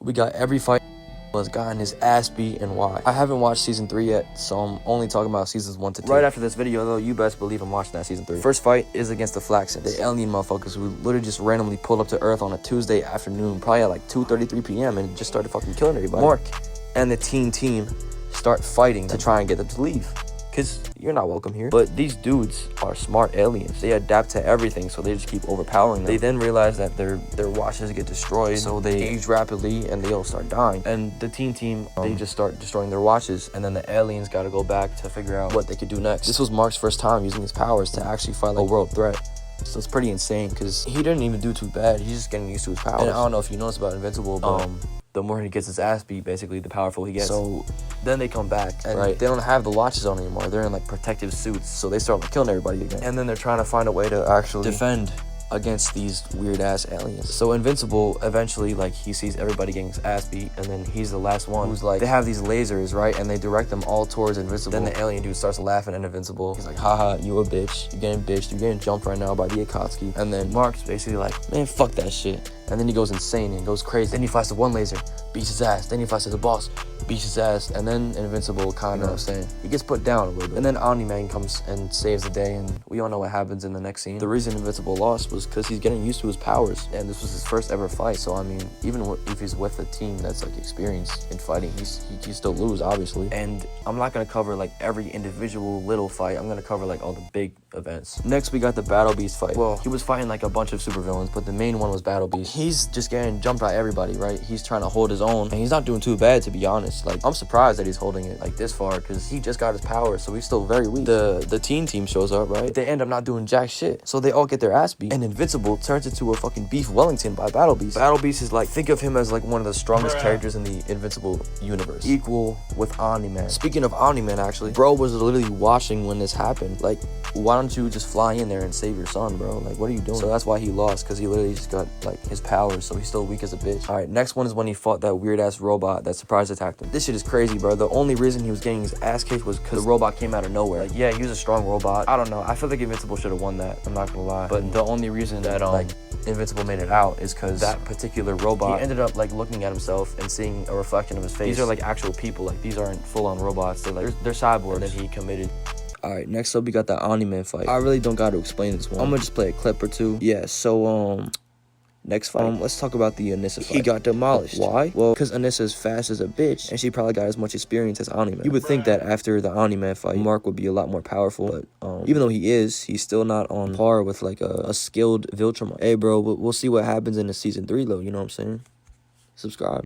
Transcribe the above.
We got every fight has gotten his ass beat and why. I haven't watched season 3 yet, so I'm only talking about seasons 1 to 2. Right after this video though, you best believe I'm watching that season 3. First fight is against the flaxans, the alien motherfuckers who literally just randomly pulled up to Earth on a Tuesday afternoon, probably at like 2:33 p.m. and just started fucking killing everybody. Mark and the team start fighting to try and get them to leave, because you're not welcome here. But these dudes are smart aliens. They adapt to everything, so they just keep overpowering them. They then realize that their watches get destroyed, so they age rapidly and they all start dying. And the team, they just start destroying their watches, and then the aliens gotta go back to figure out what they could do next. This was Mark's first time using his powers to actually fight like a world threat. So it's pretty insane, because he didn't even do too bad. He's just getting used to his powers. And I don't know if you noticed about Invincible, but the more he gets his ass beat, basically, the powerful he gets. So then they come back, and they don't have the watches on anymore. They're in like protective suits, so they start like killing everybody again. And then they're trying to find a way to actually defend against these weird ass aliens. So Invincible eventually, like, he sees everybody getting his ass beat, and then he's the last one who's like, they have these lasers, right, and they direct them all towards Invincible. Then the alien dude starts laughing at Invincible. He's like, haha, you a bitch, you're getting bitched, you're getting jumped right now by the Akatsuki. And then Mark's basically like, man, fuck that shit. And then he goes insane and goes crazy. Then he fights the one laser, beats his ass. Then he fights the boss, beats his ass. And then Invincible kind of, he gets put down a little bit. And then Omni-Man comes and saves the day, and we all know what happens in the next scene. The reason Invincible lost was because he's getting used to his powers, and this was his first ever fight. So I mean, even if he's with a team that's like experienced in fighting, he still lose, obviously. And I'm not gonna cover like every individual little fight. I'm gonna cover like all the big events. Next, we got the Battle Beast fight. Well, he was fighting like a bunch of supervillains, but the main one was Battle Beast. He's just getting jumped by everybody, right? He's trying to hold his own, and he's not doing too bad, to be honest. Like, I'm surprised that he's holding it like this far, because he just got his power, so he's still very weak. The team shows up, right? They end up not doing jack shit, so they all get their ass beat, and Invincible turns into a fucking Beef Wellington by Battle Beast. Battle Beast is like, think of him as like one of the strongest characters in the Invincible universe, equal with Omni-Man. Speaking of Omni-Man, actually, bro was literally watching when this happened. Like, why don't you just fly in there and save your son, bro? Like, what are you doing? So that's why he lost, because he literally just got like his powers, so he's still weak as a bitch. All right, next one is when he fought that weird ass robot that surprise attacked him. This shit is crazy, bro. The only reason he was getting his ass kicked was because the robot came out of nowhere. Like, yeah, he was a strong robot. I don't know, I feel like Invincible should have won that, I'm not gonna lie. But the only reason that like Invincible made it out is because that particular robot, he ended up like looking at himself and seeing a reflection of his face. These are like actual people, like these aren't full-on robots. They're like, they're cyborgs. And then he committed. All right, next up we got that Omni-Man fight. I really don't got to explain this one. I'm gonna just play a clip or two. Yeah, so next fight, let's talk about the Anissa fight. He got demolished. Why? Well, because Anissa's fast as a bitch, and she probably got as much experience as Omni-Man. You would think that after the Omni-Man fight, Mark would be a lot more powerful, but even though he is, he's still not on par with like a skilled Viltramon. Hey, bro, we'll see what happens in the season 3 though. You know what I'm saying? Subscribe.